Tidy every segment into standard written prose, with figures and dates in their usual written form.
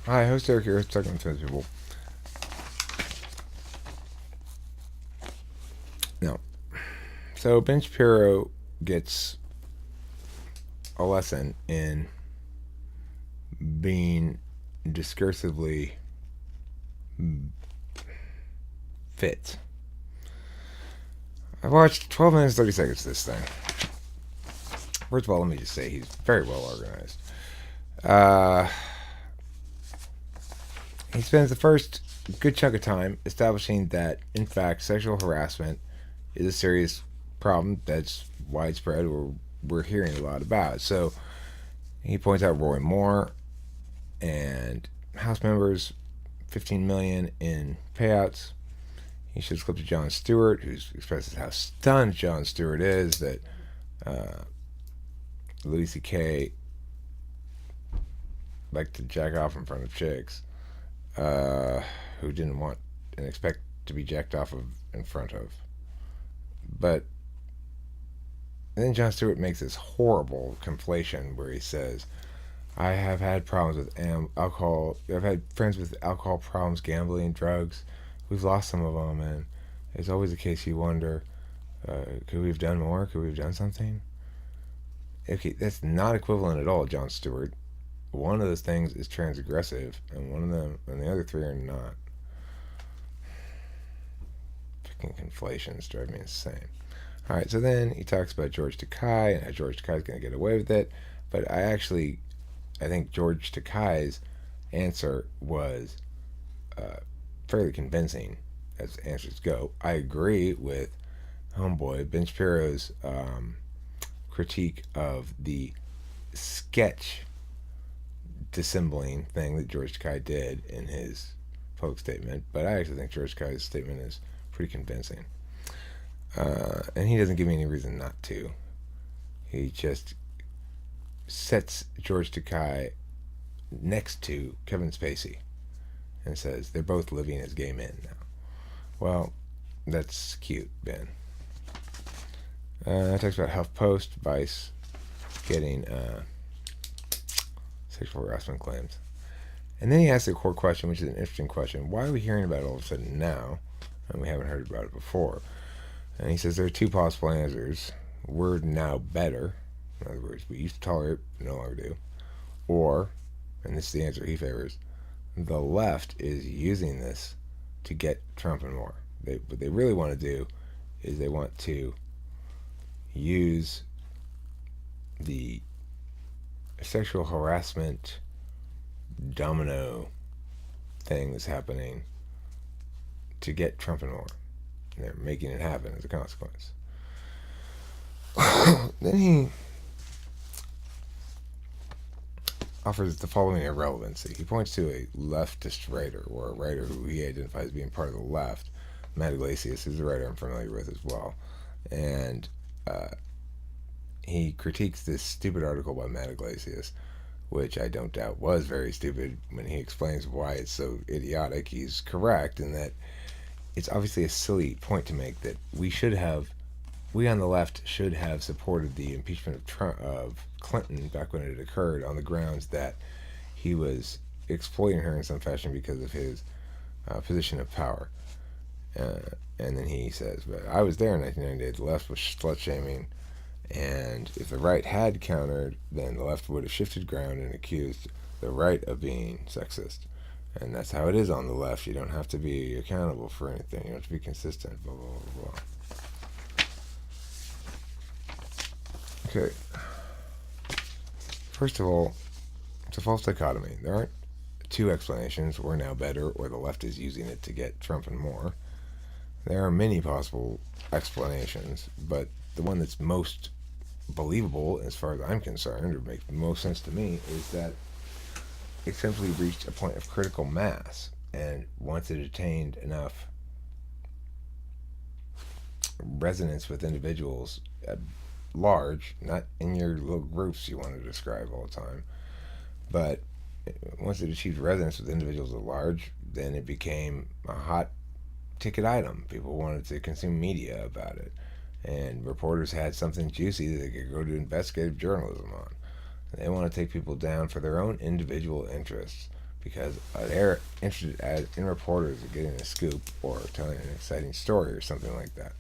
Hi, host Eric here. Talking to people. Now, so Ben Shapiro gets a lesson in being discursively fit. I watched 12 minutes 30 seconds of this thing. First of all, let me just say he's very well organized. He spends the first good chunk of time establishing that, in fact, sexual harassment is a serious problem that's widespread, or we're hearing a lot about. So he points out Roy Moore and House members, $15 million in payouts. He shows a clip to Jon Stewart, who expresses how stunned Jon Stewart is that Louis C.K. liked to jack off in front of chicks who didn't want and expect to be jacked off of in front of. But then Jon Stewart makes this horrible conflation where he says, I have had problems with alcohol. I've had friends with alcohol problems, gambling, drugs. We've lost some of them, and it's always the case you wonder, could we have done more? Could we have done something? Okay, that's not equivalent at all, Jon Stewart. One of those things is transgressive, and one of them, and the other three are not. Freaking conflations drive me insane. All right, so then he talks about George Takei and how George Takei's going to get away with it, but I think George Takei's answer was fairly convincing as answers go. I agree with homeboy Ben Shapiro's critique of the sketch dissembling thing that George Takei did in his public statement, but I actually think George Takei's statement is pretty convincing. And he doesn't give me any reason not to. He just sets George Takei next to Kevin Spacey and says they're both living as gay men now. Well, that's cute, Ben. Talks about HuffPost, Vice getting sexual harassment claims. And then he asks a core question, which is an interesting question. Why are we hearing about it all of a sudden now? And we haven't heard about it before. And he says there are two possible answers. We're now better. In other words, we used to tolerate, no longer do. Or, and this is the answer he favors, the left is using this to get Trump and more. What they really want to do is they want to use the sexual harassment domino thing that's happening to get Trump and more. And they're making it happen as a consequence. Then he offers the following irrelevancy. He points to a leftist writer, or a writer who he identifies as being part of the left, Matt Iglesias, who's a writer I'm familiar with as well. And he critiques this stupid article by Matt Iglesias, which I don't doubt was very stupid. When he explains why it's so idiotic, he's correct in that it's obviously a silly point to make that we on the left should have supported the impeachment of Clinton back when it occurred on the grounds that he was exploiting her in some fashion because of his position of power. And then he says, but I was there in 1998. The left was slut-shaming, and if the right had countered, then the left would have shifted ground and accused the right of being sexist. And that's how it is on the left. You don't have to be accountable for anything. You have to be consistent, blah, blah, blah, blah. Okay. First of all, it's a false dichotomy. There aren't two explanations. We're now better, or the left is using it to get Trump and more. There are many possible explanations, but the one that's most believable, as far as I'm concerned, or makes the most sense to me, is that it simply reached a point of critical mass, and once it attained enough resonance with individuals at large, not in your little groups you want to describe all the time, but once it achieved resonance with individuals at large, then it became a hot ticket item. People wanted to consume media about it, and reporters had something juicy that they could go to investigative journalism on. And they want to take people down for their own individual interests because they're interested in reporters getting a scoop or telling an exciting story or something like that.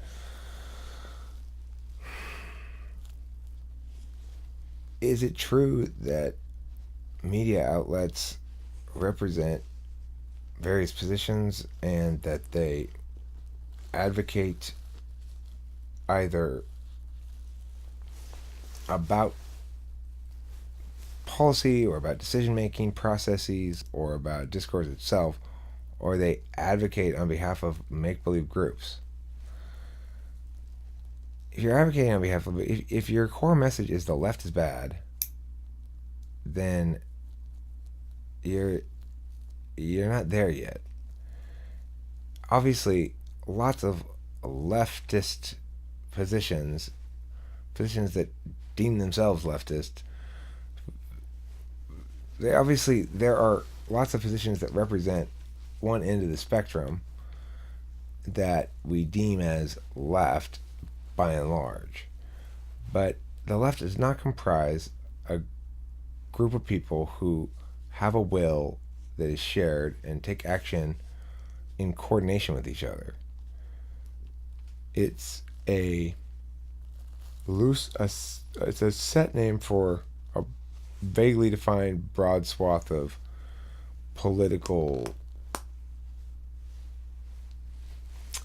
Is it true that media outlets represent various positions and that they advocate either about policy or about decision-making processes or about discourse itself, or they advocate on behalf of make-believe groups? If you're advocating on behalf of, if your core message is the left is bad, then you're not there yet. Obviously, lots of leftist positions that deem themselves leftist, there are lots of positions that represent one end of the spectrum that we deem as left by and large. But the left does not comprise a group of people who have a will that is shared and take action in coordination with each other. It's a set name for a vaguely defined broad swath of political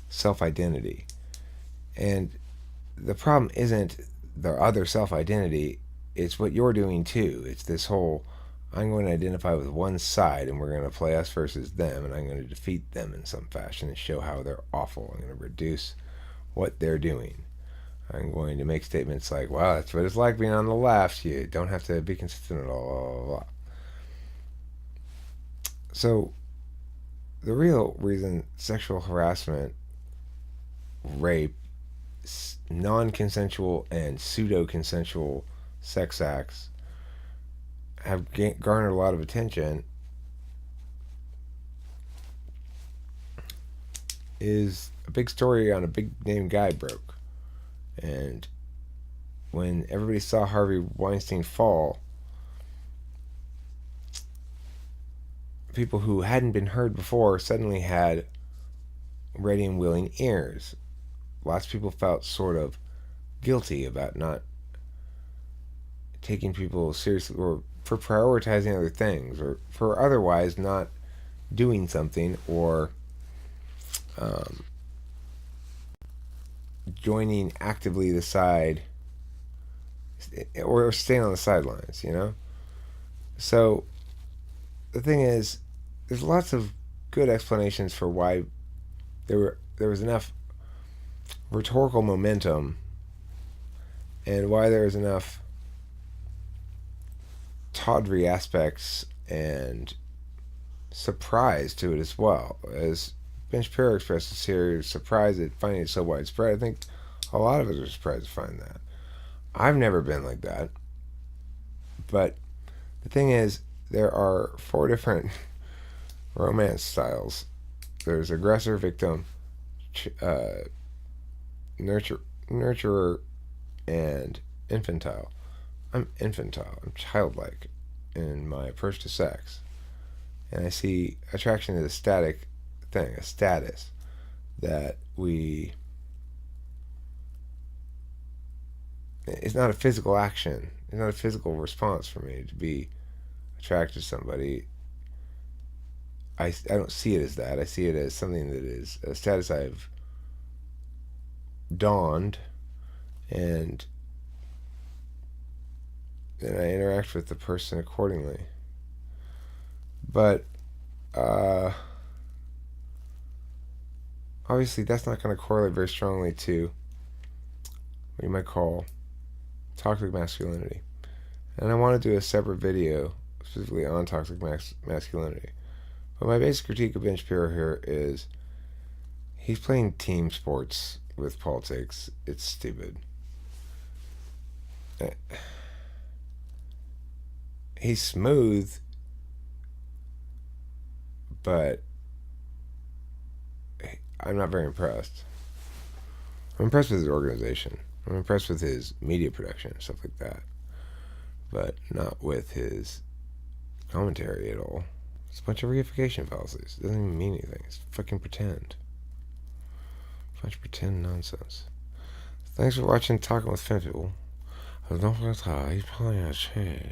self-identity. And the problem isn't the other self-identity, it's what you're doing too. It's this whole, I'm going to identify with one side and we're going to play us versus them, and I'm going to defeat them in some fashion and show how they're awful. I'm going to reduce what they're doing. I'm going to make statements like, well, that's what it's like being on the left. You don't have to be consistent at all, blah, blah, blah. So the real reason sexual harassment, rape, non-consensual and pseudo-consensual sex acts have garnered a lot of attention is a big story on a big name guy broke. And when everybody saw Harvey Weinstein fall, people who hadn't been heard before suddenly had ready and willing ears. Lots of people felt sort of guilty about not taking people seriously, or for prioritizing other things, or for otherwise not doing something, or joining actively the side, or staying on the sidelines, you know? So the thing is, there's lots of good explanations for why there was enough rhetorical momentum and why there was enough tawdry aspects and surprise to it as well. As Ben Shapiro expressed this here, surprised at finding it so widespread. I think a lot of us are surprised to find that. I've never been like that. But the thing is, there are 4 different romance styles. There's aggressor, victim, nurturer, and infantile. I'm infantile. I'm childlike in my approach to sex. And I see attraction as a static thing, a status that it's not a physical action. It's not a physical response for me to be attracted to somebody. I don't see it as that. I see it as something that is a status I've donned, and then I interact with the person accordingly. But obviously that's not going to correlate very strongly to what you might call toxic masculinity. And I want to do a separate video specifically on toxic masculinity. But my basic critique of Ben Shapiro here is he's playing team sports with politics. It's stupid. He's smooth, but I'm not very impressed. I'm impressed with his organization. I'm impressed with his media production and stuff like that, but not with his commentary at all. It's a bunch of reification fallacies. It doesn't even mean anything. It's fucking pretend. A bunch of pretend nonsense. Thanks for watching Talking with Finn People. Don't forget to eat plenty of cheese.